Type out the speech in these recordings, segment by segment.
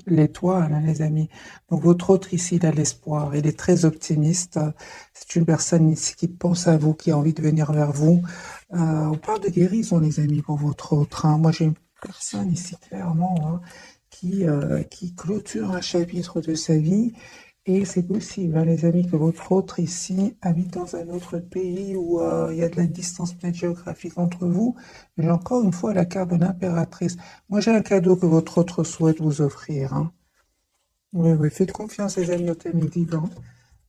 l'étoile, hein, les amis. Donc votre autre ici, il a l'espoir, il est très optimiste. C'est une personne ici qui pense à vous, qui a envie de venir vers vous. On parle de guérison, les amis, pour votre autre, hein. Moi, j'ai une personne ici, clairement, hein, qui clôture un chapitre de sa vie. Et c'est possible, hein, les amis, que votre autre ici habite dans un autre pays où il y a de la distance peut-être géographique entre vous. J'ai encore une fois la carte de l'impératrice. Moi, j'ai un cadeau que votre autre souhaite vous offrir, hein. Oui, oui, faites confiance, les amis, au thème divin,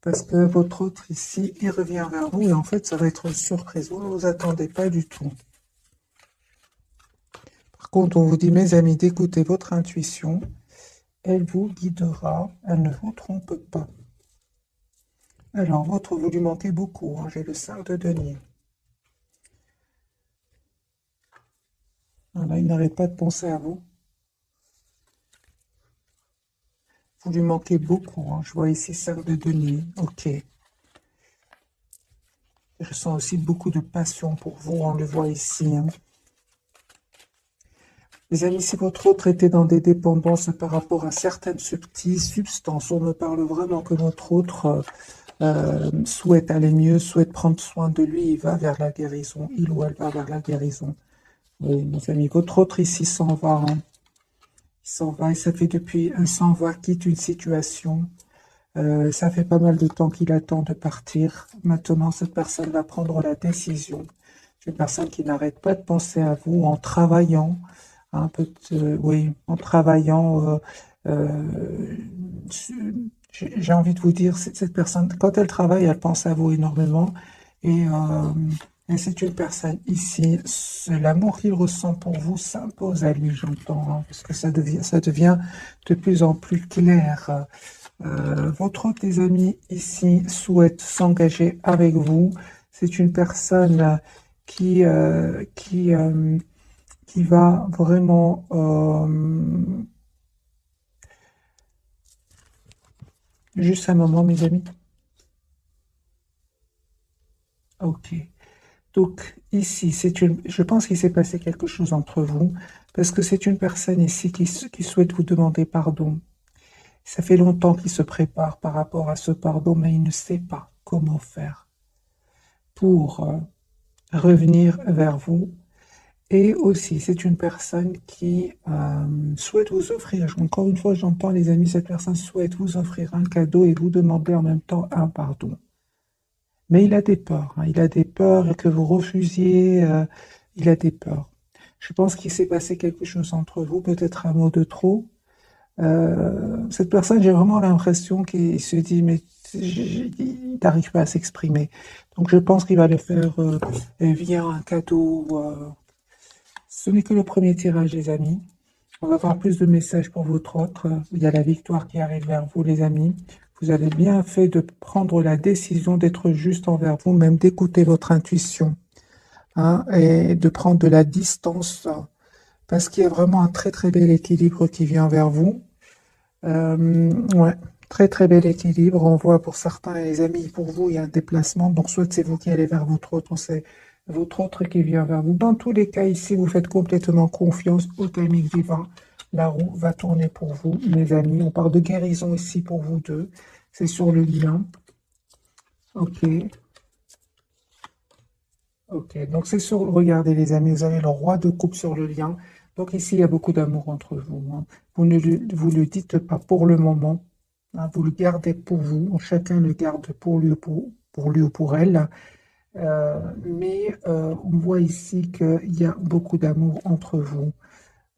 parce que votre autre ici, il revient vers vous et en fait, ça va être une surprise. Vous ne vous attendez pas du tout. Par contre, on vous dit, mes amis, d'écouter votre intuition. Elle vous guidera, elle ne vous trompe pas. Alors, votre, vous lui manquez beaucoup, hein. J'ai le 5 de denier. Voilà, il n'arrête pas de penser à vous. Vous lui manquez beaucoup, hein. Je vois ici 5 de denier. Ok. Je ressens aussi beaucoup de passion pour vous, on le voit ici, hein. Les amis, si votre autre était dans des dépendances par rapport à certaines substances, on me parle vraiment que votre autre souhaite aller mieux, souhaite prendre soin de lui, il va vers la guérison, il ou elle va vers la guérison. Oui, mes amis, votre autre ici s'en va, hein. Il s'en va, et ça fait depuis un s'en va, quitte une situation. Ça fait pas mal de temps qu'il attend de partir. Maintenant, cette personne va prendre la décision. C'est une personne qui n'arrête pas de penser à vous en travaillant, un peu, oui, en travaillant. J'ai envie de vous dire, cette personne, quand elle travaille, elle pense à vous énormément. Et, euh, et c'est une personne ici, l'amour qu'il ressent pour vous s'impose à lui, j'entends, hein, parce que ça devient de plus en plus clair. Votre autre des amis ici souhaite s'engager avec vous. C'est une personne qui va vraiment... juste un moment, mes amis. Ok. Donc ici, je pense qu'il s'est passé quelque chose entre vous, parce que c'est une personne ici qui souhaite vous demander pardon. Ça fait longtemps qu'il se prépare par rapport à ce pardon, mais il ne sait pas comment faire pour revenir vers vous. Et aussi, c'est une personne qui souhaite vous offrir, encore une fois, j'entends les amis, cette personne souhaite vous offrir un cadeau et vous demander en même temps un pardon. Mais il a des peurs, hein, il a des peurs que vous refusiez, il a des peurs. Je pense qu'il s'est passé quelque chose entre vous, peut-être un mot de trop. Cette personne, j'ai vraiment l'impression qu'il se dit, mais il n'arrive pas à s'exprimer. Donc je pense qu'il va le faire via un cadeau. Ce n'est que le premier tirage, les amis. On va avoir plus de messages pour votre autre. Il y a la victoire qui arrive vers vous, les amis. Vous avez bien fait de prendre la décision d'être juste envers vous, même d'écouter votre intuition, hein, et de prendre de la distance, parce qu'il y a vraiment un très très bel équilibre qui vient vers vous. Ouais, très très bel équilibre. On voit pour certains, les amis, pour vous, il y a un déplacement. Donc, soit c'est vous qui allez vers votre autre, c'est votre autre qui vient vers vous. Dans tous les cas, ici, vous faites complètement confiance au timing divin. La roue va tourner pour vous, mes amis. On parle de guérison ici pour vous deux. C'est sur le lien. Ok, ok. Donc, c'est sur, regardez, les amis, vous avez le roi de coupe sur le lien. Donc, ici, il y a beaucoup d'amour entre vous, hein. Vous le dites pas pour le moment. Hein, vous le gardez pour vous, chacun le garde pour lui, pour lui ou pour elle. Mais on voit ici qu'il y a beaucoup d'amour entre vous.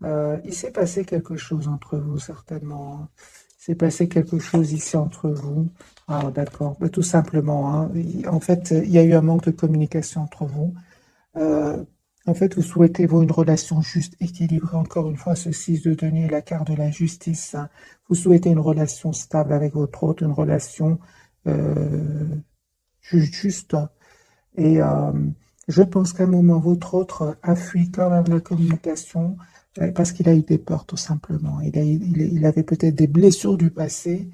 Il s'est passé quelque chose entre vous, certainement, hein. Il s'est passé quelque chose ici entre vous. Ah, d'accord. Bah, tout simplement, hein. En fait, il y a eu un manque de communication entre vous. Euh, En fait, vous souhaitez, vous, une relation juste, équilibrée. Encore une fois, ce 6 de denier, la carte de la justice, hein. Vous souhaitez une relation stable avec votre autre, une relation euh, juste. Et je pense qu'à un moment, votre autre a fui quand même la communication parce qu'il a eu des peurs, tout simplement. Il avait peut-être des blessures du passé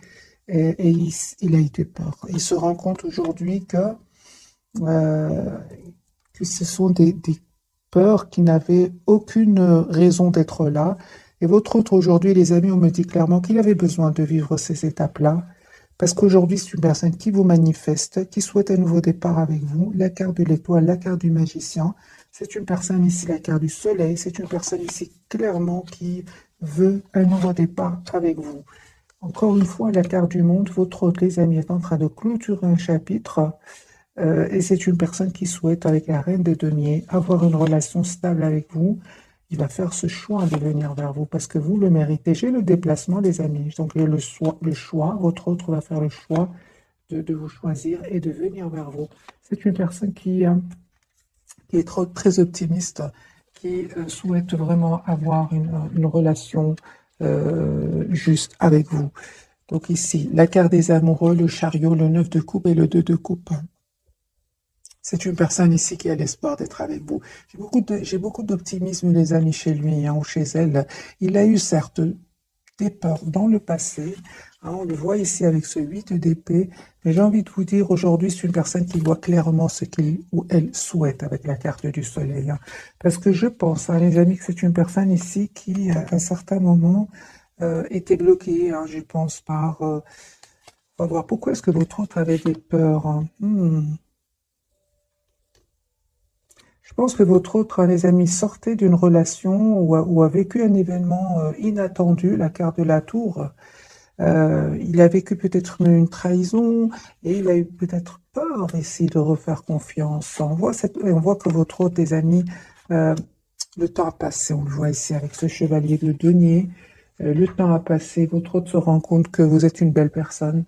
et il a eu des peurs. Il se rend compte aujourd'hui euh, que ce sont des peurs qui n'avaient aucune raison d'être là. Et votre autre aujourd'hui, les amis, on me dit clairement qu'il avait besoin de vivre ces étapes-là, parce qu'aujourd'hui, c'est une personne qui vous manifeste, qui souhaite un nouveau départ avec vous. La carte de l'étoile, la carte du magicien. C'est une personne ici, la carte du soleil. C'est une personne ici, clairement, qui veut un nouveau départ avec vous. Encore une fois, la carte du monde, votre autre, les amis, est en train de clôturer un chapitre. Et c'est une personne qui souhaite, avec la reine de denier, avoir une relation stable avec vous. Il va faire ce choix de venir vers vous parce que vous le méritez. J'ai le déplacement, les amis. Donc, le choix, votre autre va faire le choix de vous choisir et de venir vers vous. C'est une personne qui est très optimiste, qui souhaite vraiment avoir une relation juste avec vous. Donc ici, la carte des amoureux, le chariot, le 9 de coupe et le 2 de coupe. C'est une personne ici qui a l'espoir d'être avec vous. J'ai beaucoup d'optimisme, les amis, chez lui ou chez elle. Il a eu certes des peurs dans le passé. On le voit ici avec ce 8 d'épée. Mais j'ai envie de vous dire, aujourd'hui, c'est une personne qui voit clairement ce qu'il ou elle souhaite avec la carte du soleil. Parce que je pense, les amis, que c'est une personne ici qui, à un certain moment, était bloquée, je pense, par... on va voir, pourquoi est-ce que votre autre avait des peurs. Je pense que votre autre, les amis, sortait d'une relation ou a vécu un événement inattendu, la carte de la tour. Il a vécu peut-être une trahison et il a eu peut-être peur ici de refaire confiance. On voit que votre autre, des amis, le temps a passé. On le voit ici avec ce chevalier de denier. Le temps a passé. Votre autre se rend compte que vous êtes une belle personne.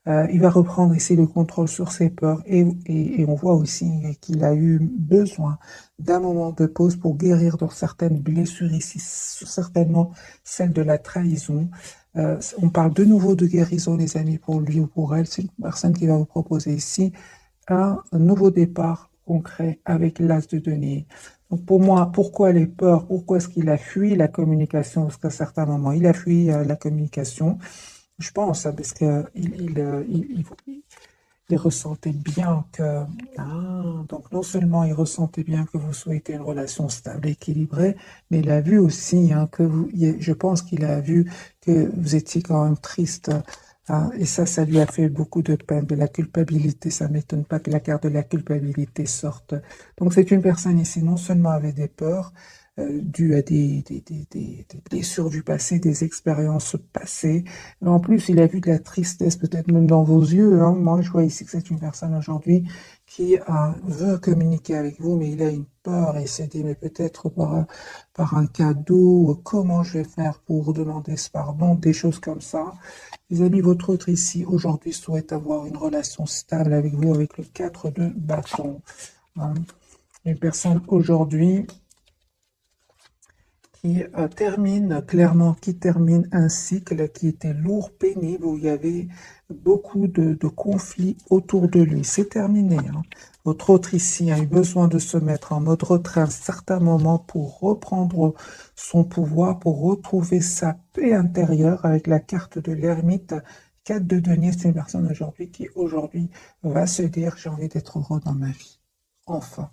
Il va reprendre ici le contrôle sur ses peurs et on voit aussi qu'il a eu besoin d'un moment de pause pour guérir de certaines blessures ici, certainement celle de la trahison. On parle de nouveau de guérison, les amis, pour lui ou pour elle. C'est une personne qui va vous proposer ici un nouveau départ concret avec l'as de denier. Donc pour moi, pourquoi les peurs? Pourquoi est-ce qu'il a fui la communication? Parce qu'à certains moments, il a fui la communication. Je pense, parce que il ressentait bien que, donc non seulement il ressentait bien que vous souhaitez une relation stable, équilibrée, mais il a vu aussi que je pense qu'il a vu que vous étiez quand même triste, et ça lui a fait beaucoup de peine, de la culpabilité. Ça ne m'étonne pas que la carte de la culpabilité sorte. Donc c'est une personne ici, non seulement avec des peurs, dues à des blessures du passé, des expériences passées. Mais en plus, il a vu de la tristesse, peut-être même dans vos yeux. Moi, je vois ici que c'est une personne aujourd'hui qui veut communiquer avec vous, mais il a une peur et s'est dit, mais peut-être par un cadeau, comment je vais faire pour demander ce pardon, des choses comme ça. Les amis, votre autre ici, aujourd'hui, souhaite avoir une relation stable avec vous, avec le 4 de bâton. Une personne aujourd'hui qui termine un cycle qui était lourd, pénible, où il y avait beaucoup de conflits autour de lui. C'est terminé. Votre autre ici a eu besoin de se mettre en mode retrait à un certain moment pour reprendre son pouvoir, pour retrouver sa paix intérieure avec la carte de l'ermite. 4 de denier, c'est une personne aujourd'hui qui aujourd'hui va se dire j'ai envie d'être heureux dans ma vie. Enfin.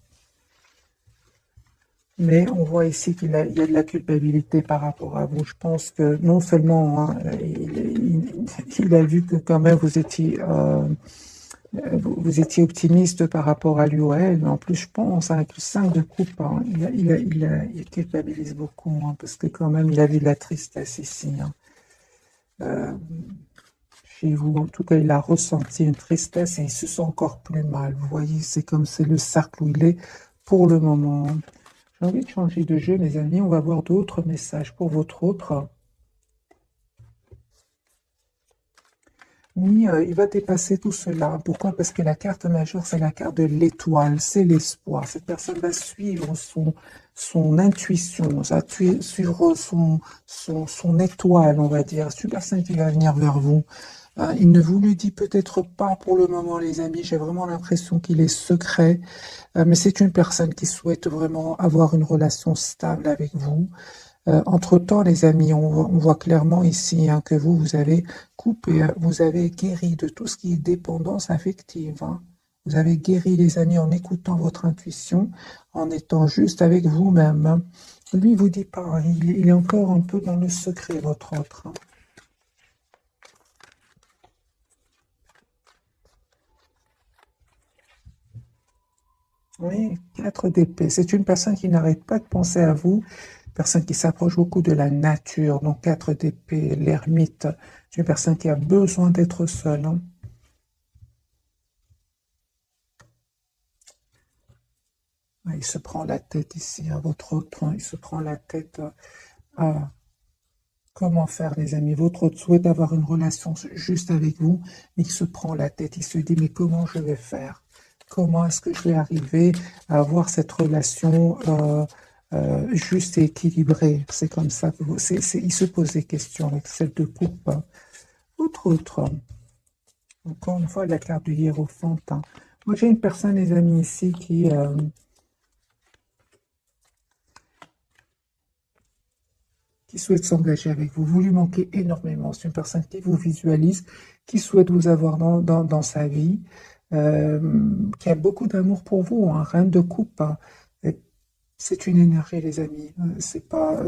Mais on voit ici il y a de la culpabilité par rapport à vous. Je pense que non seulement il a vu que quand même vous étiez optimiste par rapport à lui ou à elle, mais en plus je pense avec le 5 de coupe, il culpabilise beaucoup, parce que quand même il a vu de la tristesse ici. Chez vous, en tout cas, il a ressenti une tristesse et il se sent encore plus mal. Vous voyez, c'est comme c'est le cercle où il est pour le moment. J'ai envie de changer de jeu, mes amis. On va voir d'autres messages pour votre autre. Oui, il va dépasser tout cela. Pourquoi? Parce que la carte majeure, c'est la carte de l'étoile, c'est l'espoir. Cette personne va suivre son intuition, va suivre son étoile, on va dire. C'est une personne qui va venir vers vous. Il ne vous le dit peut-être pas pour le moment, les amis. J'ai vraiment l'impression qu'il est secret. Mais c'est une personne qui souhaite vraiment avoir une relation stable avec vous. Entre-temps, les amis, on voit clairement ici que vous avez coupé, vous avez guéri de tout ce qui est dépendance affective. Vous avez guéri, les amis, en écoutant votre intuition, en étant juste avec vous-même. Lui, il vous dit pas, hein, il est encore un peu dans le secret, votre autre, hein. Oui, 4 d'épée. C'est une personne qui n'arrête pas de penser à vous, personne qui s'approche beaucoup de la nature. Donc 4 d'épée, l'ermite, c'est une personne qui a besoin d'être seule, hein. Ouais, il se prend la tête ici, à votre autre, hein. Il se prend la tête à comment faire, les amis. Votre autre souhaite avoir une relation juste avec vous, mais il se prend la tête. Il se dit, mais comment je vais faire? Comment est-ce que je vais arriver à avoir cette relation juste et équilibrée? C'est comme ça que il se pose des questions avec celle de coupe, hein. Autre, encore une fois, la carte du hiérophant, hein. Moi, j'ai une personne, les amis, ici, qui souhaite s'engager avec vous. Vous lui manquez énormément. C'est une personne qui vous visualise, qui souhaite vous avoir dans sa vie, qui a beaucoup d'amour pour vous, hein, reine de coupe, hein. C'est une énergie, les amis. C'est pas,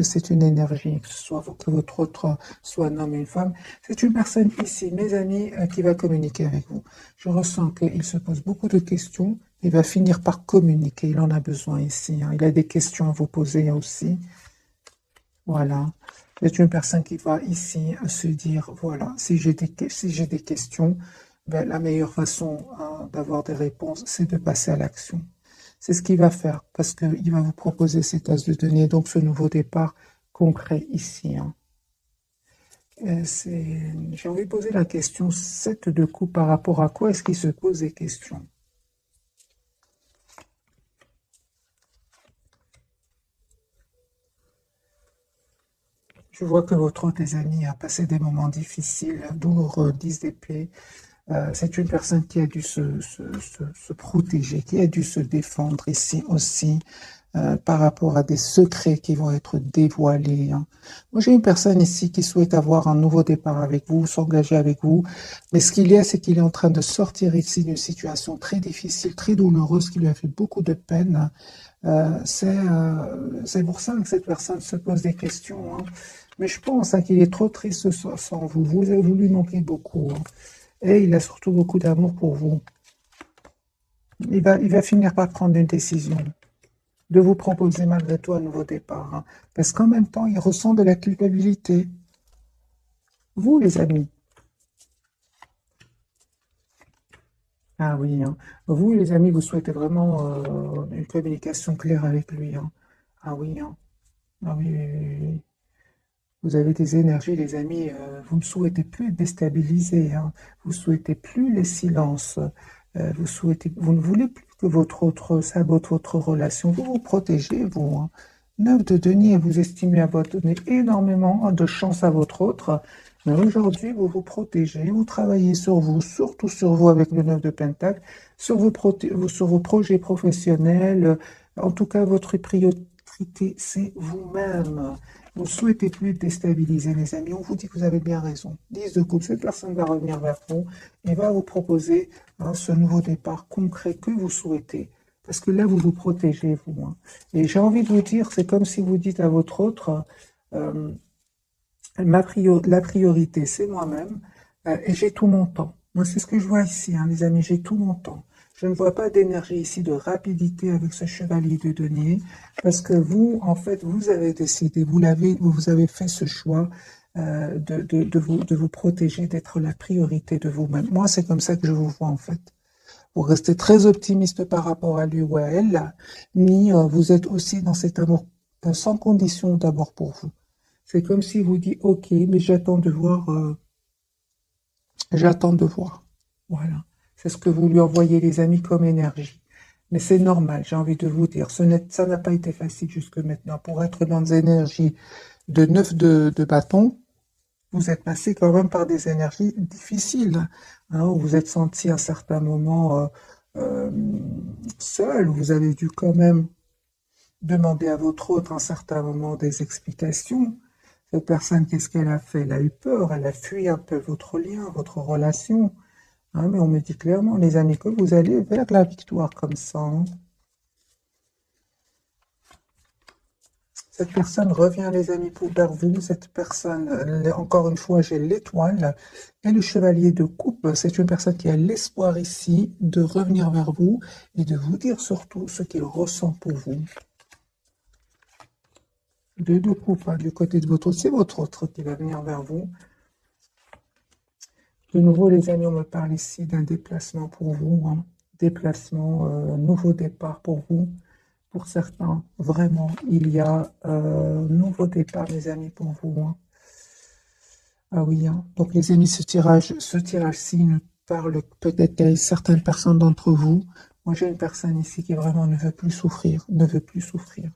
c'est une énergie, que ce soit que votre autre soit un homme ou une femme. C'est une personne ici, mes amis, qui va communiquer avec vous. Je ressens qu'il se pose beaucoup de questions. Il va finir par communiquer. Il en a besoin ici, hein. Il a des questions à vous poser aussi. Voilà. C'est une personne qui va ici se dire, voilà, si j'ai des questions, ben, la meilleure façon, hein, d'avoir des réponses, c'est de passer à l'action. C'est ce qu'il va faire, parce qu'il va vous proposer cet as de denier, donc ce nouveau départ concret ici, hein. J'ai envie de poser la question, 7 de coups, par rapport à quoi est-ce qu'il se pose des questions? Je vois que votre autre, les amis, a passé des moments difficiles, douloureux, 10 d'épée. C'est une personne qui a dû se protéger, qui a dû se défendre ici aussi, par rapport à des secrets qui vont être dévoilés, hein. Moi, j'ai une personne ici qui souhaite avoir un nouveau départ avec vous, s'engager avec vous, mais ce qu'il y a, c'est qu'il est en train de sortir ici d'une situation très difficile, très douloureuse, qui lui a fait beaucoup de peine. C'est pour ça que cette personne se pose des questions, hein. Mais je pense, hein, qu'il est trop triste sans vous. Vous lui manquez beaucoup, hein. Et il a surtout beaucoup d'amour pour vous. Il va finir par prendre une décision, de vous proposer malgré tout un nouveau départ, hein. Parce qu'en même temps, il ressent de la culpabilité. Vous, les amis. Ah oui, hein. Vous, les amis, vous souhaitez vraiment une communication claire avec lui, hein. Ah oui, hein. Ah oui, oui, oui, oui. Vous avez des énergies, les amis, vous ne souhaitez plus être déstabilisés, hein. Vous souhaitez plus les silences. Vous ne voulez plus que votre autre sabote votre relation. Vous vous protégez, vous, hein. 9 de denier, vous estimez avoir donné énormément de chance à votre autre. Mais aujourd'hui, vous vous protégez, vous travaillez sur vous, surtout sur vous avec le 9 de pentacle, sur vos projets professionnels. En tout cas, votre priorité, c'est vous-même. Vous ne souhaitez plus déstabiliser les amis. On vous dit que vous avez bien raison. 10 de coupe, cette personne va revenir vers vous et va vous proposer, hein, ce nouveau départ concret que vous souhaitez. Parce que là, vous vous protégez, vous, hein. Et j'ai envie de vous dire, c'est comme si vous dites à votre autre, euh, la priorité, c'est moi-même, et j'ai tout mon temps. Moi, c'est ce que je vois ici, hein, les amis, j'ai tout mon temps. Je ne vois pas d'énergie ici, de rapidité avec ce chevalier de denier, parce que vous, en fait, vous avez décidé, vous avez fait ce choix, de vous protéger, d'être la priorité de vous-même. Moi, c'est comme ça que je vous vois, en fait. Vous restez très optimiste par rapport à lui ou à elle, mais vous êtes aussi dans cet amour sans condition d'abord pour vous. C'est comme si vous dites, OK, mais j'attends de voir, j'attends de voir. Voilà. C'est ce que vous lui envoyez, les amis, comme énergie. Mais c'est normal, j'ai envie de vous dire. Ça n'a pas été facile jusque maintenant. Pour être dans des énergies de 9 de bâton, vous êtes passé quand même par des énergies difficiles, hein, où vous êtes senti à un certain moment euh, seul. Vous avez dû quand même demander à votre autre à un certain moment des explications. Cette personne, qu'est-ce qu'elle a fait? Elle a eu peur, elle a fui un peu votre lien, votre relation, hein, mais on me dit clairement, les amis, que vous allez vers la victoire comme ça, hein. Cette personne revient, les amis, vers vous. Cette personne, encore une fois, j'ai l'étoile et le chevalier de coupe. C'est une personne qui a l'espoir ici de revenir vers vous et de vous dire surtout ce qu'il ressent pour vous. Deux de coupe, hein, du côté de votre autre, c'est votre autre qui va venir vers vous. De nouveau, les amis, on me parle ici d'un déplacement pour vous, hein. Déplacement, nouveau départ pour vous. Pour certains, vraiment, il y a nouveau départ, les amis, pour vous, hein. Ah oui, hein. Donc les amis, ce tirage-ci ne parle peut-être qu'à certaines personnes d'entre vous. Moi, j'ai une personne ici qui vraiment ne veut plus souffrir, ne veut plus souffrir.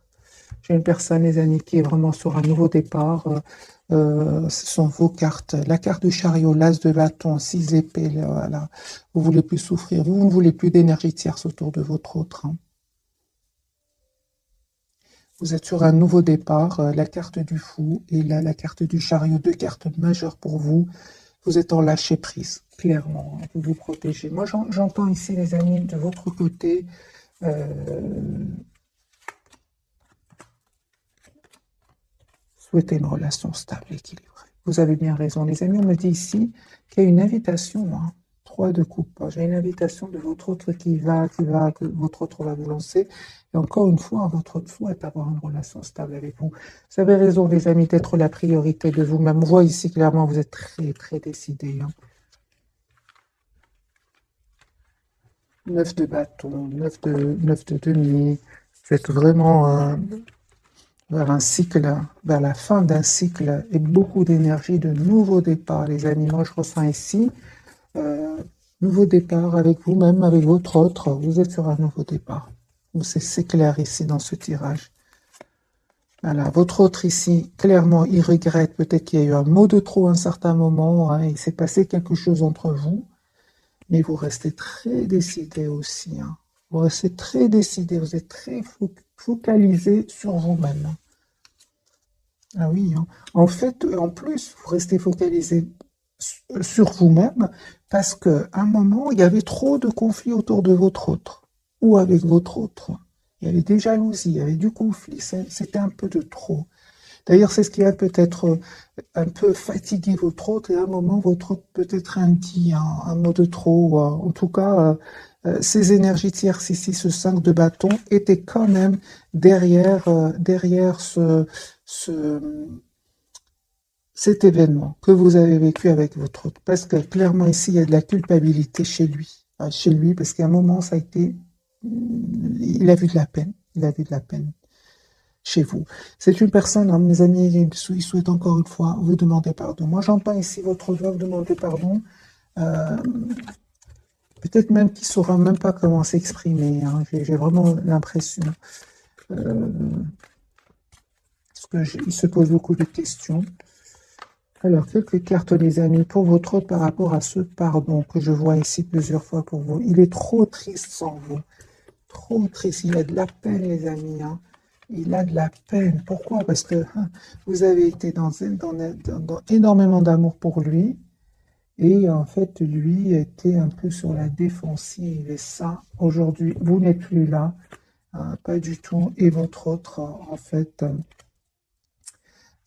J'ai une personne, les amis, qui est vraiment sur un nouveau départ. Ce sont vos cartes. La carte de chariot, l'as de bâton, 6 épées, là, voilà. Vous voulez plus souffrir. Vous ne voulez plus d'énergie tierce autour de votre autre, hein. Vous êtes sur un nouveau départ, la carte du fou et là, la carte du chariot, deux cartes majeures pour vous. Vous êtes en lâcher prise, clairement, hein. Vous vous protégez. Moi, j'entends ici, les amis, de votre côté, souhaiter une relation stable, équilibrée. Vous avez bien raison, les amis. On me dit ici qu'il y a une invitation, hein. 3 de coupe. J'ai une invitation de votre autre que votre autre va vous lancer. Et encore une fois, votre souhait avoir une relation stable avec vous. Vous avez raison, les amis, d'être la priorité de vous-même. On voit ici clairement, vous êtes très, très décidés, hein. 9 de bâton, 9 de denier. Vous êtes vraiment vers un cycle, vers la fin d'un cycle et beaucoup d'énergie, de nouveaux départs, les amis. Moi, je ressens ici, nouveau départ avec vous-même, avec votre autre. Vous êtes sur un nouveau départ. C'est clair ici dans ce tirage. Voilà, votre autre ici, clairement, il regrette peut-être qu'il y a eu un mot de trop à un certain moment, hein, il s'est passé quelque chose entre vous, mais vous restez très décidé aussi, hein. Vous restez très décidé, vous êtes très focalisé sur vous-même, hein. Ah oui, hein. En fait, en plus, vous restez focalisé sur vous-même parce qu'à un moment, il y avait trop de conflits autour de votre autre ou avec votre autre. Il y avait des jalousies, il y avait du conflit, c'était un peu de trop. D'ailleurs, c'est ce qui a peut-être un peu fatigué votre autre et à un moment, votre autre peut-être dit un mot de trop. En tout cas, ces énergies tierces ici, ce 5 de bâton, étaient quand même derrière cet événement que vous avez vécu avec votre autre. Parce que clairement, ici, il y a de la culpabilité chez lui. Chez lui, parce qu'à un moment, ça a été... Il a vu de la peine. Il a vu de la peine chez vous. C'est une personne, hein, mes amis, il souhaite encore une fois vous demander pardon. Moi, j'entends ici votre doigt vous demander pardon. Peut-être même qu'il ne saura même pas comment s'exprimer, hein. J'ai vraiment l'impression. Parce qu'il se pose beaucoup de questions. Alors, quelques cartes, les amis, pour votre autre par rapport à ce pardon que je vois ici plusieurs fois pour vous. Il est trop triste sans vous. Trop triste. Il a de la peine, les amis, hein. Il a de la peine. Pourquoi? Parce que vous avez été dans énormément d'amour pour lui. Et en fait, lui était un peu sur la défensive. Et ça, aujourd'hui, vous n'êtes plus là. Pas du tout. Et votre autre, en fait,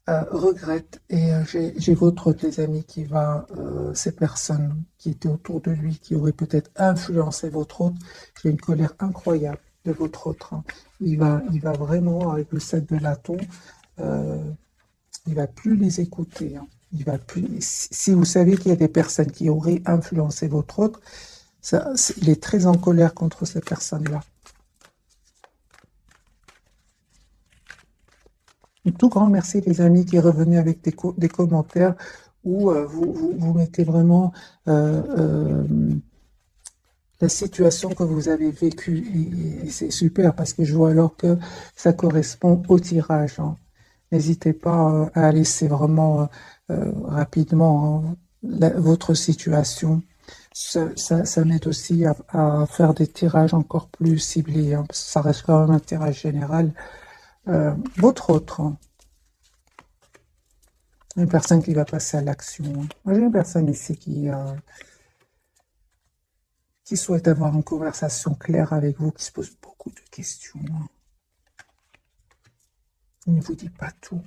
regrette. Et j'ai votre autre, les amis, qui va, ces personnes qui étaient autour de lui, qui auraient peut-être influencé votre autre. J'ai une colère incroyable de votre autre, hein. Il va vraiment, avec le 7 de bâton, il va plus les écouter, hein. Il va plus. Si vous savez qu'il y a des personnes qui auraient influencé votre autre, il est très en colère contre ces personnes-là. Un tout grand merci, les amis, qui est revenu avec des commentaires où vous mettez vraiment la situation que vous avez vécue. Et c'est super parce que je vois alors que ça correspond au tirage, hein. N'hésitez pas à laisser vraiment rapidement, hein, votre situation. Ça m'aide aussi à faire des tirages encore plus ciblés, hein, parce que ça reste quand même un tirage général. Votre autre, hein, une personne qui va passer à l'action, hein. Moi, j'ai une personne ici qui souhaite avoir une conversation claire avec vous, qui se pose beaucoup de questions, hein. Il ne vous dit pas tout.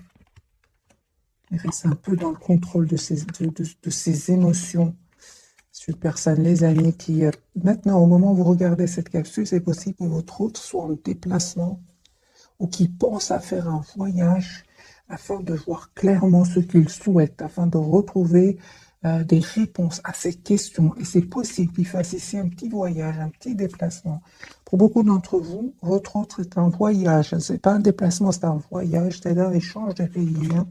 Il reste un peu dans le contrôle de ses émotions. C'est une personne, les amis, qui, maintenant, au moment où vous regardez cette capsule, c'est possible que votre hôte soit en déplacement ou qui pense à faire un voyage afin de voir clairement ce qu'il souhaite, afin de retrouver des réponses à ces questions. Et c'est possible qu'il fasse ici un petit voyage, un petit déplacement. Pour beaucoup d'entre vous, votre hôte est un voyage. Ce n'est pas un déplacement, c'est un voyage, c'est-à-dire il change de pays. Hein.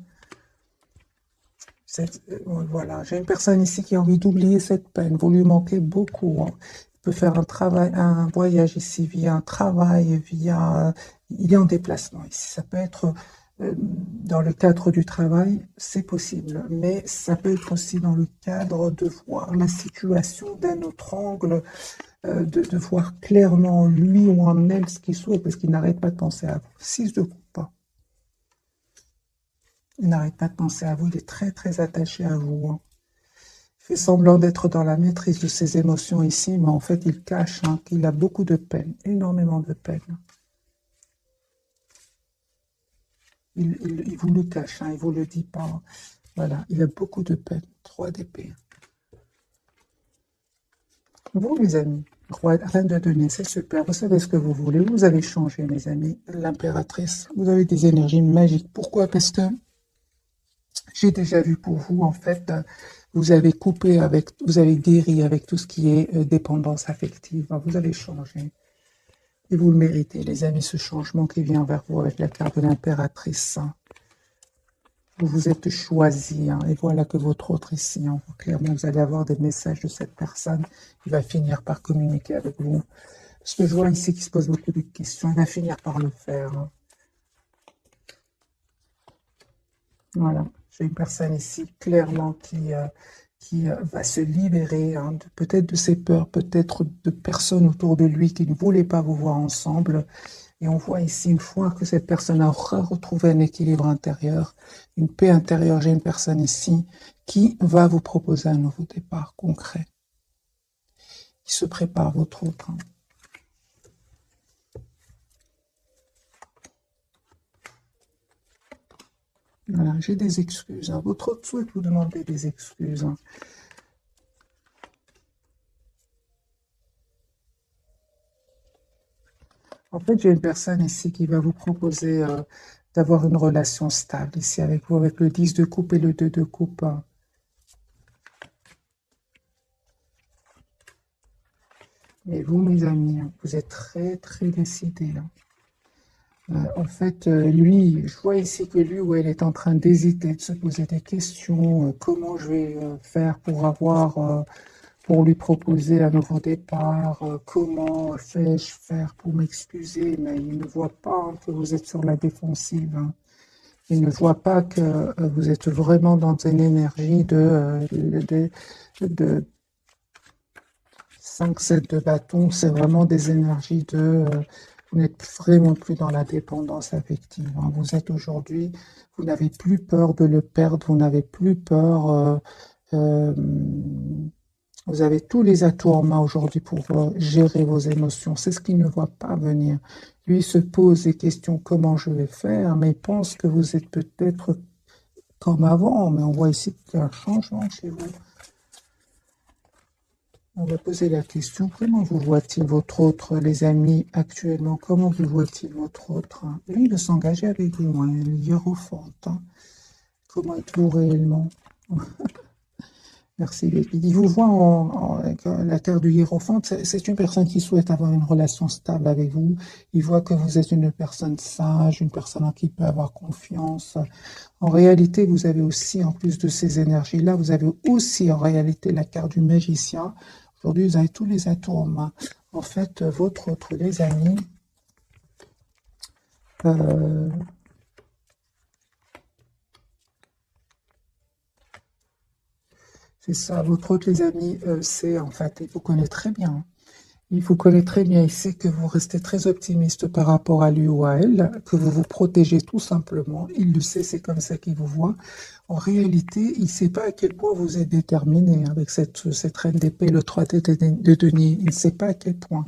Voilà, j'ai une personne ici qui a envie d'oublier cette peine. Vous lui manquez beaucoup. Hein. Il peut faire un travail, un voyage ici via un travail, via. Il est en déplacement ici. Ça peut être dans le cadre du travail, c'est possible, mais ça peut être aussi dans le cadre de voir la situation d'un autre angle, de voir clairement lui ou en elle ce qu'il souhaite, parce qu'il n'arrête pas de penser à vous. 6 de coupe. Il n'arrête pas de penser à vous, il est très très attaché à vous. Hein. Il fait semblant d'être dans la maîtrise de ses émotions ici, mais en fait il cache qu'il a beaucoup de peine, énormément de peine. Il vous le cache, il ne vous le dit pas. Voilà, il a beaucoup de peine. 3 d'épée. Vous, mes amis, reine de denier, c'est super. Vous savez ce que vous voulez. Vous avez changé, mes amis. L'impératrice, vous avez des énergies magiques. Pourquoi? Parce que j'ai déjà vu pour vous, en fait, vous avez coupé avec, vous avez guéri avec tout ce qui est dépendance affective. Vous avez changé. Et vous le méritez, les amis, ce changement qui vient vers vous avec la carte de l'impératrice. Vous vous êtes choisi, et voilà que votre autre ici, clairement, vous allez avoir des messages de cette personne qui va finir par communiquer avec vous. Parce que je vois ici qu'il se pose beaucoup de questions, il va finir par le faire. Hein. Voilà, j'ai une personne ici, clairement, qui va se libérer, peut-être de ses peurs, peut-être de personnes autour de lui qui ne voulaient pas vous voir ensemble. Et on voit ici, une fois que cette personne aura retrouvé un équilibre intérieur, une paix intérieure, j'ai une personne ici qui va vous proposer un nouveau départ concret. Il se prépare, votre autre. Hein. Voilà, j'ai des excuses. Hein. Votre autre souhaite vous demander des excuses. Hein. En fait, j'ai une personne ici qui va vous proposer d'avoir une relation stable ici avec vous, avec le 10 de coupe et le 2 de coupe. Hein. Mais vous, mes amis, vous êtes très, très décidés. En fait, lui, je vois ici que lui ou elle est en train d'hésiter, de se poser des questions. Comment je vais faire pour pour lui proposer un nouveau départ? Comment fais-je faire pour m'excuser? Mais il ne voit pas que vous êtes sur la défensive. Hein. Il ne voit pas que vous êtes vraiment dans une énergie de 5-7 de bâton. C'est vraiment des énergies vous n'êtes vraiment plus dans la dépendance affective. Hein. Vous êtes aujourd'hui, vous n'avez plus peur de le perdre, vous n'avez plus peur. Vous avez tous les atouts en main aujourd'hui pour gérer vos émotions. C'est ce qu'il ne voit pas venir. Lui se pose des questions, comment je vais faire, mais il pense que vous êtes peut-être comme avant, mais on voit ici qu'il y a un changement chez vous. On va poser la question, comment vous voit-il votre autre, les amis, actuellement? Comment vous voit-il votre autre? Lui, il veut s'engager avec vous, hein, il est hiérophante. Hein. Comment êtes-vous réellement? Merci. Il vous voit avec la carte du hiérophant. C'est une personne qui souhaite avoir une relation stable avec vous. Il voit que vous êtes une personne sage, une personne en qui il peut avoir confiance. En réalité, vous avez aussi, en plus de ces énergies-là, vous avez aussi en réalité la carte du magicien. Aujourd'hui, vous avez tous les atouts en main. En fait, votre autre, les amis, c'est ça, votre autre, les amis, c'est en fait, il vous connaît très bien. Il vous connaît très bien ici, que vous restez très optimiste par rapport à lui ou à elle, que vous vous protégez tout simplement. Il le sait, c'est comme ça qu'il vous voit. En réalité, il ne sait pas à quel point vous êtes déterminé avec cette reine d'épée, le 3 de denier. Il ne sait pas à quel point.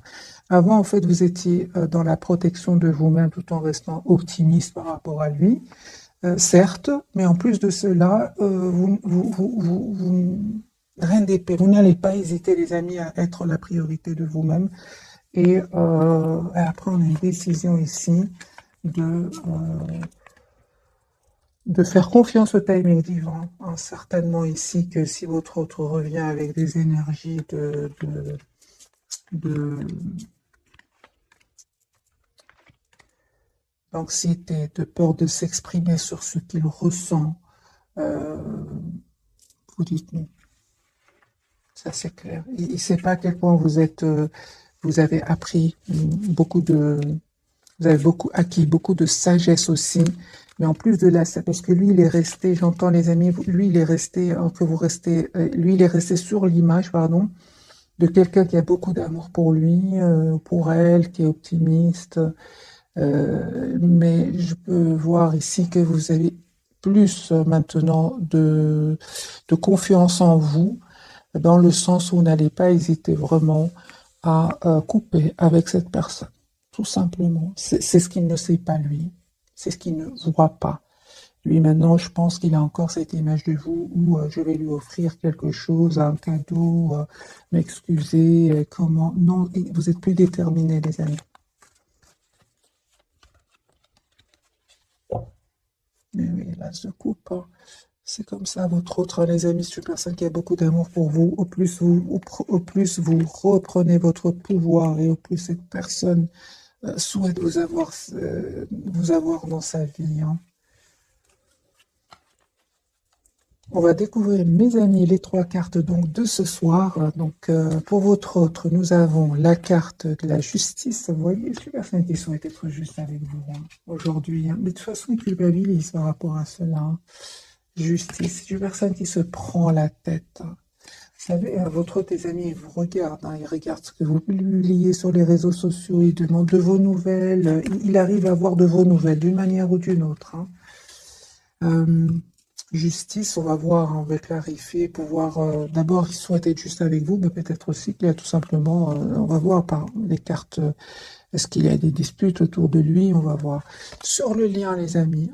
Avant, en fait, vous étiez dans la protection de vous-même tout en restant optimiste par rapport à lui. Certes, mais en plus de cela, reine d'épée, vous n'allez pas hésiter, les amis, à être la priorité de vous-même et à prendre une décision ici de, euh, de faire confiance au timing divin. Hein, certainement ici que si votre autre revient avec des énergies de, d'anxiété, de peur de s'exprimer sur ce qu'il ressent, euh, vous dites non. Ça, c'est clair. Il ne sait pas à quel point vous avez appris beaucoup de, vous avez beaucoup acquis beaucoup de sagesse aussi. Mais en plus de là, parce que lui, il est resté, j'entends les amis, lui, il est resté, que vous restez, lui, il est resté sur l'image, pardon, de quelqu'un qui a beaucoup d'amour pour lui, pour elle, qui est optimiste. Mais je peux voir ici que vous avez plus maintenant de confiance en vous dans le sens où vous n'allez pas hésiter vraiment à couper avec cette personne, tout simplement. C'est ce qu'il ne sait pas, lui. C'est ce qu'il ne voit pas. Lui, maintenant, je pense qu'il a encore cette image de vous où je vais lui offrir quelque chose, un cadeau, m'excuser, comment... Non, vous êtes plus déterminés, les amis. Mais oui, là, se coupe. Hein. C'est comme ça, votre autre, les amis, c'est une personne qui a beaucoup d'amour pour vous. Au plus vous reprenez votre pouvoir et au plus cette personne souhaite vous avoir dans sa vie. Hein. On va découvrir, mes amis, les trois cartes donc de ce soir. Donc, pour votre autre, nous avons la carte de la justice. Vous voyez, c'est une personne qui souhaite être juste avec vous hein, aujourd'hui. Hein. Mais de toute façon, il culpabilise par rapport à cela. Hein. Justice, c'est une personne qui se prend la tête. Vous savez, votre tes amis, ils vous regardent, hein, ils regardent ce que vous publiez sur les réseaux sociaux, ils demandent de vos nouvelles, il arrive à avoir de vos nouvelles d'une manière ou d'une autre. Hein. Justice, on va voir, on va clarifier, pouvoir, d'abord, il souhaite être juste avec vous, mais peut-être aussi qu'il y a tout simplement, on va voir par les cartes, est-ce qu'il y a des disputes autour de lui, on va voir. Sur le lien, les amis,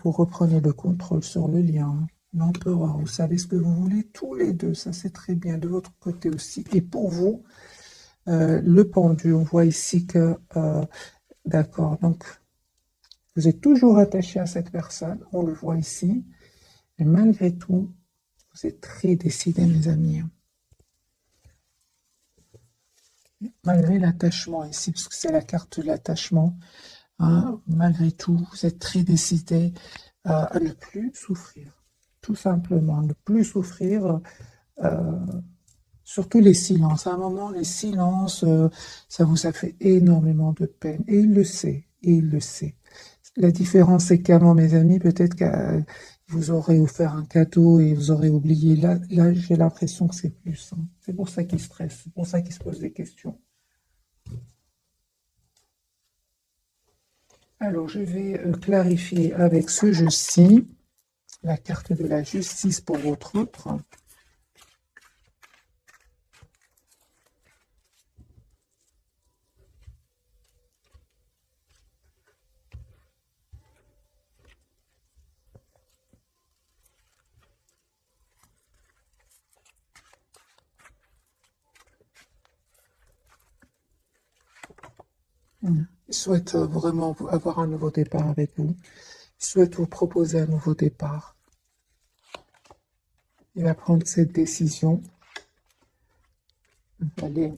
vous reprenez le contrôle sur le lien. L'empereur, vous savez ce que vous voulez, tous les deux, ça c'est très bien, de votre côté aussi. Et pour vous, le pendu, on voit ici que, d'accord, donc, vous êtes toujours attaché à cette personne, on le voit ici, mais malgré tout, vous êtes très décidé, mes amis. Malgré l'attachement ici, parce que c'est la carte de l'attachement, hein, malgré tout, vous êtes très décidé à ne plus souffrir. Tout simplement, ne plus souffrir, surtout les silences. À un moment, les silences, ça vous a fait énormément de peine. Et il le sait, et il le sait. La différence, c'est qu'avant, mes amis, peut-être que vous aurez offert un cadeau et vous aurez oublié. Là j'ai l'impression que c'est plus. Hein. C'est pour ça qu'il stresse, c'est pour ça qu'il se pose des questions. Alors, je vais clarifier avec ce jeu-ci la carte de la justice pour votre autre. Il souhaite vraiment avoir un nouveau départ avec vous. Il souhaite vous proposer un nouveau départ. Il va prendre cette décision. Valet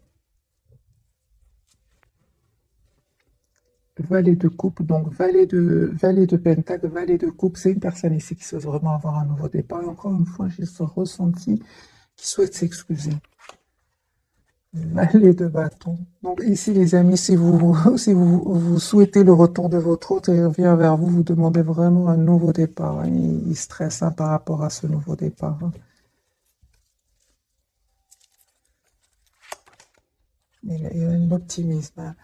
de coupe, donc valet de pentacle, valet de coupe, c'est une personne ici qui souhaite vraiment avoir un nouveau départ. Et encore une fois, j'ai ce ressenti qui souhaite s'excuser. Valet de bâton. Donc ici, les amis, si vous souhaitez le retour de votre hôte, il revient vers vous, vous demandez vraiment un nouveau départ. Il stresse par rapport à ce nouveau départ. Il a un optimisme, hein.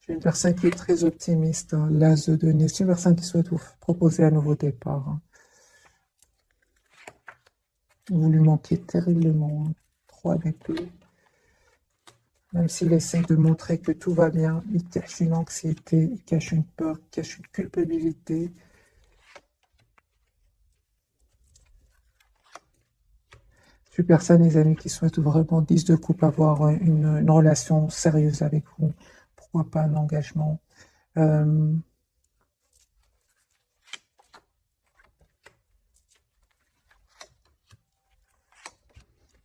J'ai une personne qui est très optimiste, hein, l'as de denier. C'est une personne qui souhaite vous proposer un nouveau départ, hein. Vous lui manquez terriblement, hein. 3 d'épée. Même s'il essaie de montrer que tout va bien, il cache une anxiété, il cache une peur, il cache une culpabilité. Une personne, les amis, qui souhaitent vraiment 10 de coupe, avoir une relation sérieuse avec vous. Pourquoi pas un engagement. Euh,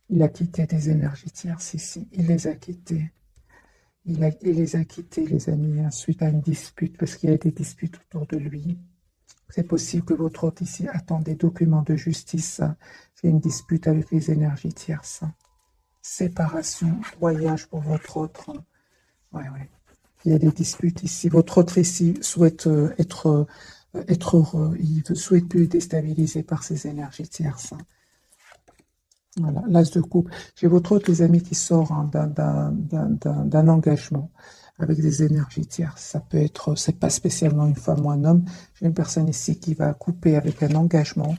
il a quitté des énergies tierces ici. Il les a quittées. Il les a quittés, les amis, hein, suite à une dispute, parce qu'il y a des disputes autour de lui. C'est possible que votre hôte ici attend des documents de justice. C'est une dispute avec les énergies tierces. Séparation, voyage pour votre autre. Ouais, ouais. Il y a des disputes ici. Votre autre ici souhaite être heureux. Il ne souhaite plus être déstabilisé par ces énergies tierces. Voilà, l'as de coupe. J'ai votre autre, les amis, qui sort, hein, d'un engagement avec des énergies tierces. Ça peut être, c'est pas spécialement une femme ou un homme. J'ai une personne ici qui va couper avec un engagement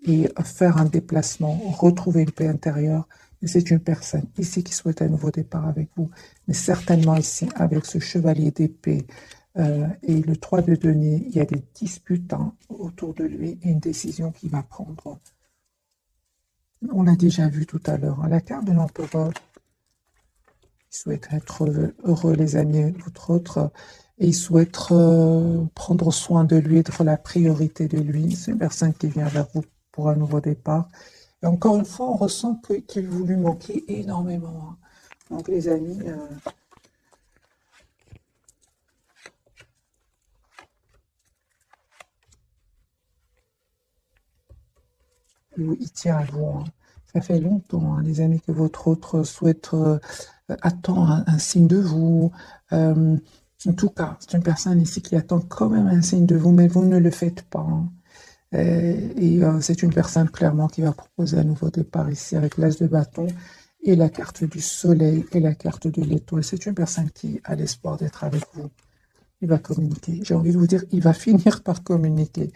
et faire un déplacement, retrouver une paix intérieure. Et c'est une personne ici qui souhaite un nouveau départ avec vous. Mais certainement ici, avec ce chevalier d'épée et le 3 de denier, il y a des disputes, hein, autour de lui et une décision qu'il va prendre. On l'a déjà vu tout à l'heure, hein, la carte de l'empereur. Il souhaite être heureux, les amis, votre autre, et il souhaite prendre soin de lui, être la priorité de lui. C'est une personne qui vient vers vous pour un nouveau départ. Et encore une fois, on ressent qu'il vous lui manquez énormément, hein. Donc, les amis, il tient à vous, hein. Ça fait longtemps, hein, les amis, que votre autre souhaite attend un signe de vous. En tout cas, c'est une personne ici qui attend quand même un signe de vous, mais vous ne le faites pas, hein. C'est une personne clairement qui va proposer un nouveau départ ici avec l'as de bâton et la carte du soleil et la carte de l'étoile. C'est une personne qui a l'espoir d'être avec vous. Il va communiquer. J'ai envie de vous dire, il va finir par communiquer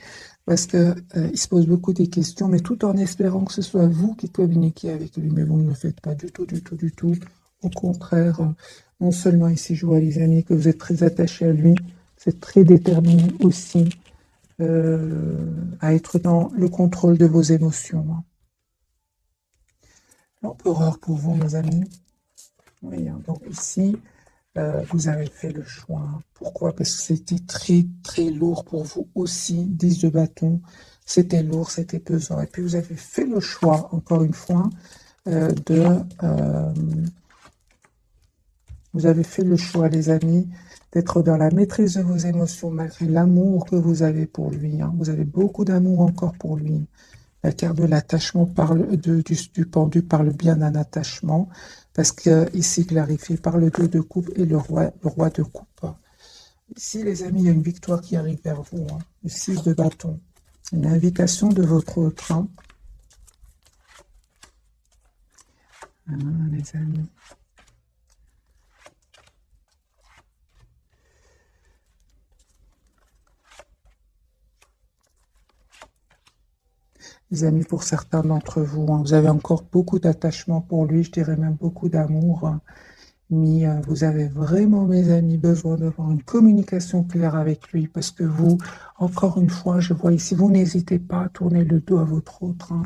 parce que il se pose beaucoup de questions, mais tout en espérant que ce soit vous qui communiquez avec lui. Mais vous ne le faites pas du tout, du tout, du tout. Au contraire, non seulement ici, je vois les amis que vous êtes très attachés à lui, vous êtes très déterminés aussi à être dans le contrôle de vos émotions, hein. L'empereur pour vous, mes amis. Oui, hein, donc ici, vous avez fait le choix. Pourquoi? Parce que c'était très, très lourd pour vous aussi. 10 de bâton, c'était lourd, c'était pesant. Et puis, vous avez fait le choix, encore une fois, de... vous avez fait le choix, les amis, d'être dans la maîtrise de vos émotions, malgré l'amour que vous avez pour lui, hein. Vous avez beaucoup d'amour encore pour lui. La carte de l'attachement parle du pendu parle bien d'un attachement, parce que ici clarifié par le 2 de coupe et le roi de coupe. Ici, les amis, il y a une victoire qui arrive vers vous, hein. Le 6 de bâton. Une invitation de votre train. Ah, les amis. Les amis, pour certains d'entre vous, hein, vous avez encore beaucoup d'attachement pour lui, je dirais même beaucoup d'amour, hein. Mais vous avez vraiment, mes amis, besoin d'avoir une communication claire avec lui, parce que vous, encore une fois, je vois ici, vous n'hésitez pas à tourner le dos à votre autre, hein.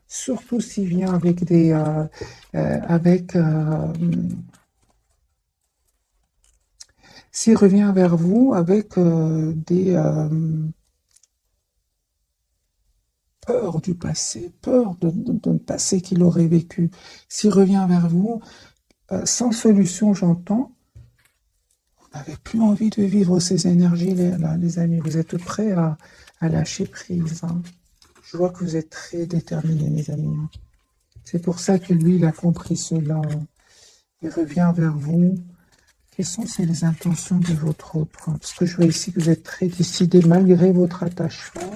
Surtout s'il vient avec s'il revient vers vous avec des peurs du passé, peur d'un passé qu'il aurait vécu. S'il revient vers vous sans solution, j'entends, vous n'avez plus envie de vivre ces énergies-là, les amis. Vous êtes prêts à lâcher prise, hein. Je vois que vous êtes très déterminés, mes amis, hein. C'est pour ça que lui, il a compris cela, hein. Il revient vers vous. Quelles sont les intentions de votre autre, hein? Parce que je vois ici que vous êtes très décidé malgré votre attachement.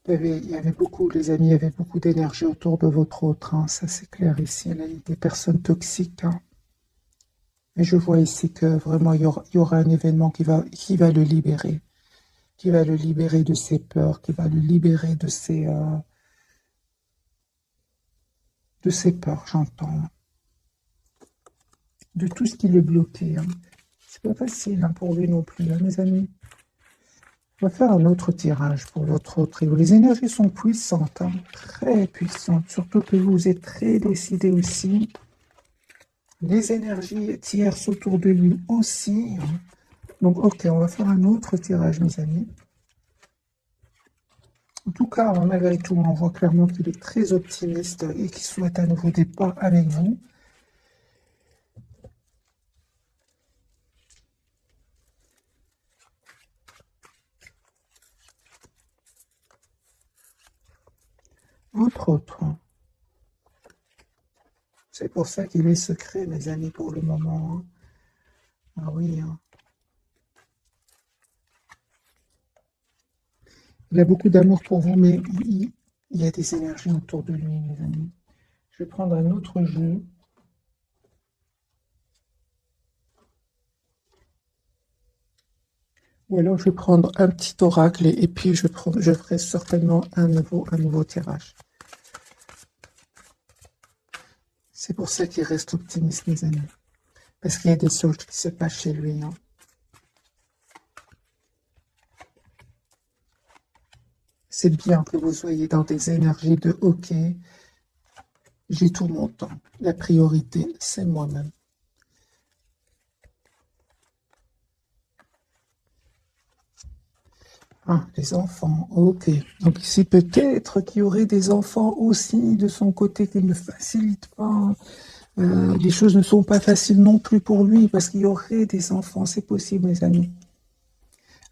Il y avait beaucoup, les amis, il y avait beaucoup d'énergie autour de votre autre, hein, ça c'est clair ici. Elle a des personnes toxiques, hein. Et je vois ici que vraiment il y aura un événement qui va le libérer, qui va le libérer de ses peurs, qui va le libérer de ses peurs, j'entends, de tout ce qui le bloquait, hein. C'est pas facile, hein, pour lui non plus, hein, mes amis. On va faire un autre tirage pour votre trio. Les énergies sont puissantes, hein, très puissantes, surtout que vous êtes très décidé aussi. Les énergies tierces autour de lui aussi, hein. Donc, ok, on va faire un autre tirage, mes amis. En tout cas, malgré tout, on voit clairement qu'il est très optimiste et qu'il souhaite un nouveau départ avec vous. Votre autre. C'est pour ça qu'il est secret, mes amis, pour le moment, hein. Ah oui, hein. Il a beaucoup d'amour pour vous, mais oui, il y a des énergies autour de lui, mes amis. Je vais prendre un autre jeu. Ou alors je vais prendre un petit oracle et puis je ferai certainement un nouveau tirage. C'est pour ça qu'il reste optimiste, mes amis. Parce qu'il y a des choses qui se passent chez lui, hein. C'est bien que vous soyez dans des énergies de OK, j'ai tout mon temps. La priorité, c'est moi-même. Ah, les enfants, ok. Donc ici, peut-être qu'il y aurait des enfants aussi de son côté qui ne facilitent pas. Les choses ne sont pas faciles non plus pour lui parce qu'il y aurait des enfants. C'est possible, mes amis.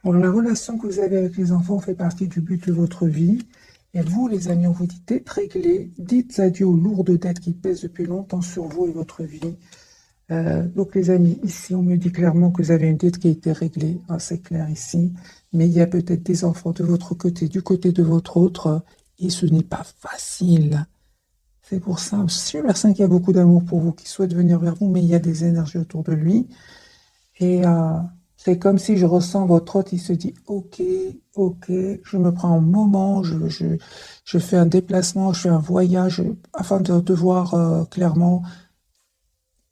Alors, la relation que vous avez avec les enfants fait partie du but de votre vie. Et vous, les amis, on vous dit d'être réglés. Dites adieu aux lourdes dettes qui pèsent depuis longtemps sur vous et votre vie. Donc, les amis, ici, on me dit clairement que vous avez une dette qui a été réglée. Ah, c'est clair ici. Mais il y a peut-être des enfants de votre côté, du côté de votre autre. Et ce n'est pas facile. C'est pour ça. Je suis une personne qui a beaucoup d'amour pour vous, qui souhaite venir vers vous, mais il y a des énergies autour de lui. Et c'est comme si je ressens votre hôte, il se dit, ok, ok, je me prends un moment, je fais un déplacement, je fais un voyage, afin de voir clairement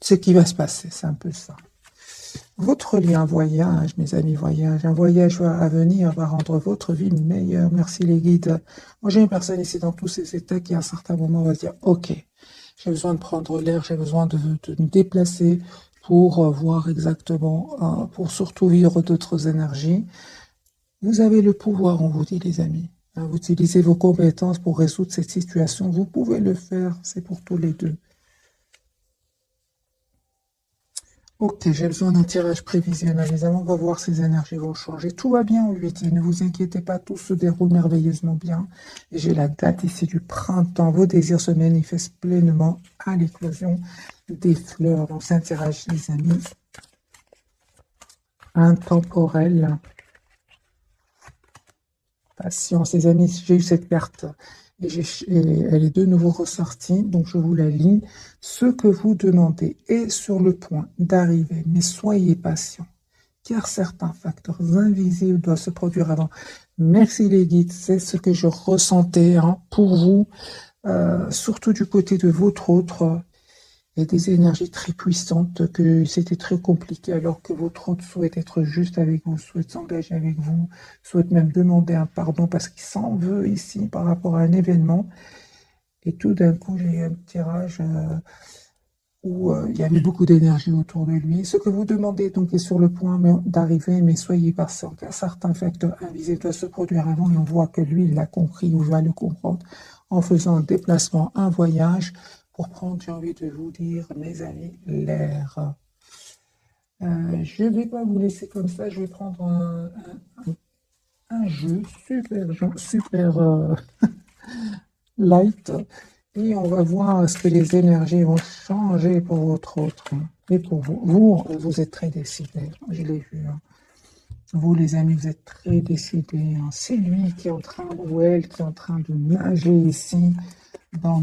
ce qui va se passer. C'est un peu ça. Votre lien voyage, mes amis, voyage, un voyage à venir va rendre votre vie meilleure. Merci les guides. Moi, j'ai une personne ici dans tous ces états qui, à un certain moment, va se dire, ok, j'ai besoin de prendre l'air, j'ai besoin de me déplacer pour voir exactement, pour surtout vivre d'autres énergies. Vous avez le pouvoir, on vous dit, les amis. Vous utilisez vos compétences pour résoudre cette situation. Vous pouvez le faire, c'est pour tous les deux. Ok, j'ai besoin d'un tirage prévisionnel. Les amants, on va voir si ces énergies vont changer. Tout va bien, on lui dit. Ne vous inquiétez pas, tout se déroule merveilleusement bien. Et j'ai la date ici du printemps. Vos désirs se manifestent pleinement à l'éclosion des fleurs. On s'interagit, les amis. Intemporel. Patience, les amis. J'ai eu cette carte. Et elle est de nouveau ressortie, donc je vous la lis. Ce que vous demandez est sur le point d'arriver, mais soyez patient, car certains facteurs invisibles doivent se produire avant. Merci les guides, c'est ce que je ressentais, hein, pour vous, surtout du côté de votre autre. Il y a des énergies très puissantes, que c'était très compliqué, alors que votre autre souhaite être juste avec vous, souhaite s'engager avec vous, souhaite même demander un pardon parce qu'il s'en veut ici par rapport à un événement. Et tout d'un coup, j'ai eu un tirage où il y avait beaucoup d'énergie autour de lui. Ce que vous demandez donc est sur le point d'arriver, mais soyez patient, car certains facteurs invisibles doivent se produire avant, et on voit que lui, il l'a compris, ou va le comprendre, en faisant un déplacement, un voyage, pour prendre, j'ai envie de vous dire, mes amis, l'air. Je ne vais pas vous laisser comme ça, je vais prendre un jeu super light, et on va voir est-ce que les énergies vont changer pour votre autre. Et pour vous, vous êtes très décidé, je l'ai vu, hein. Vous, les amis, vous êtes très décidés, hein. C'est lui qui est en train, ou elle, qui est en train de nager ici dans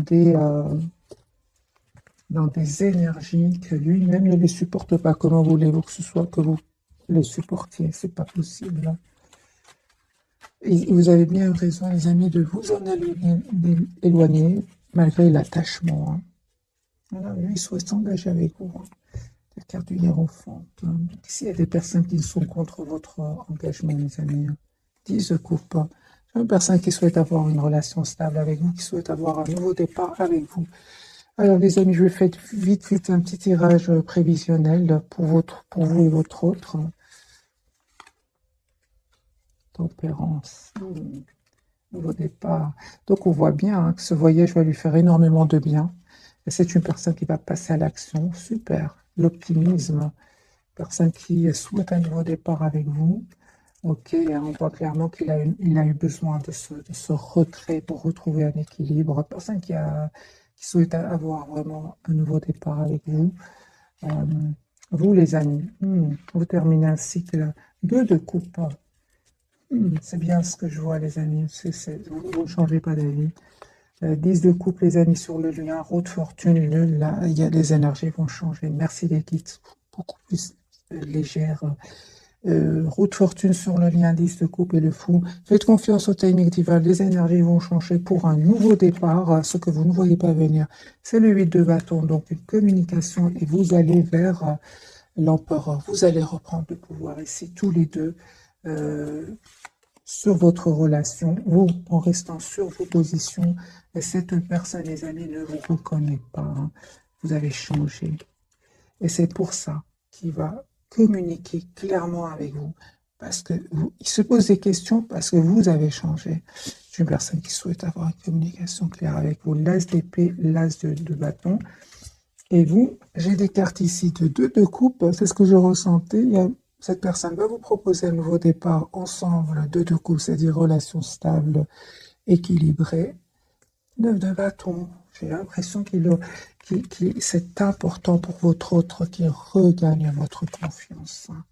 dans des énergies que lui-même ne les supporte pas. Comment voulez-vous que ce soit que vous les supportiez? C'est pas possible, hein. Et vous avez bien raison, les amis, de vous en éloigner, malgré l'attachement, hein. Alors, lui, il souhaite s'engager avec vous, hein. La carte du Hiérophante, hein. Ici, il y a des personnes qui sont contre votre engagement, les amis, hein. 10 de coupe, hein. Une personne qui souhaite avoir une relation stable avec vous, qui souhaite avoir un nouveau départ avec vous. Alors, les amis, je vais faire vite un petit tirage prévisionnel pour vous et votre autre. Tempérance. Nouveau départ. Donc, on voit bien, hein, que ce voyage va lui faire énormément de bien. Et c'est une personne qui va passer à l'action. Super. L'optimisme. Personne qui souhaite un nouveau départ avec vous. Ok, on voit clairement qu'il a, il a eu besoin de ce retrait pour retrouver un équilibre. Personne qui souhaite avoir vraiment un nouveau départ avec vous. Vous, les amis, vous terminez un cycle. 2 de coupe. C'est bien ce que je vois, les amis. Vous ne changez pas d'avis. 10 de coupe, les amis, sur le lien. Roue de fortune, nul. Là, il y a les énergies vont changer. Merci, les guides. Beaucoup plus légères. Roue de fortune sur le lien 10 de coupe et le fou. Faites confiance au timing divin. Les énergies vont changer pour un nouveau départ. Ce que vous ne voyez pas venir, c'est le 8 de bâton. Donc, une communication et vous allez vers l'empereur. Vous allez reprendre le pouvoir ici, tous les deux. Sur votre relation, vous en restant sur vos positions, et cette personne, les amis, ne vous reconnaît pas, hein. Vous avez changé. Et c'est pour ça qu'il va communiquer clairement avec vous. Parce que il se pose des questions parce que vous avez changé. C'est une personne qui souhaite avoir une communication claire avec vous. L'as d'épée, l'as de bâton. Et vous, j'ai des cartes ici de 2 de coupe. C'est ce que je ressentais. Cette personne va vous proposer un nouveau départ ensemble, 2 de coupe, c'est-à-dire relation stable, équilibrée. 9 de bâton, j'ai l'impression c'est important pour votre autre qu'il regagne votre confiance, hein.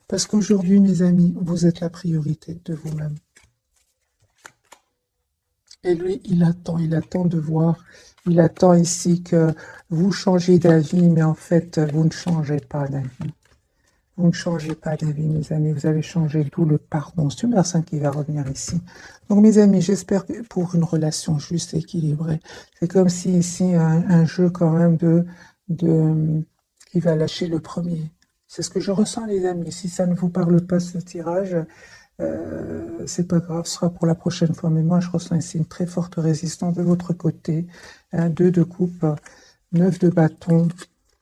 Parce qu'aujourd'hui, mes amis, vous êtes la priorité de vous-même. Et lui, il attend de voir, il attend ici que vous changez d'avis, mais en fait, vous ne changez pas d'avis. Vous ne changez pas d'avis, mes amis, vous avez changé, d'où le pardon. C'est une personne qui va revenir ici. Donc, mes amis, j'espère que pour une relation juste et équilibrée, c'est comme si ici, un jeu quand même qui va lâcher le premier. C'est ce que je ressens, les amis. Si ça ne vous parle pas, ce tirage, c'est pas grave, ce sera pour la prochaine fois. Mais moi, je ressens ici une très forte résistance de votre côté. 2 de coupe, 9 de bâton,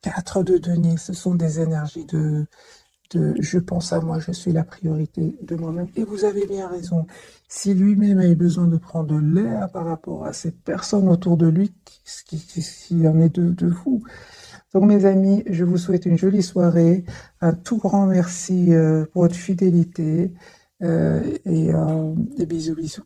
4 de denier. Ce sont des énergies je pense à moi, je suis la priorité de moi-même. Et vous avez bien raison. Si lui-même a eu besoin de prendre l'air par rapport à cette personne autour de lui, s'il en est de vous. Donc, mes amis, je vous souhaite une jolie soirée. Un tout grand merci pour votre fidélité. Et bisous, bisous.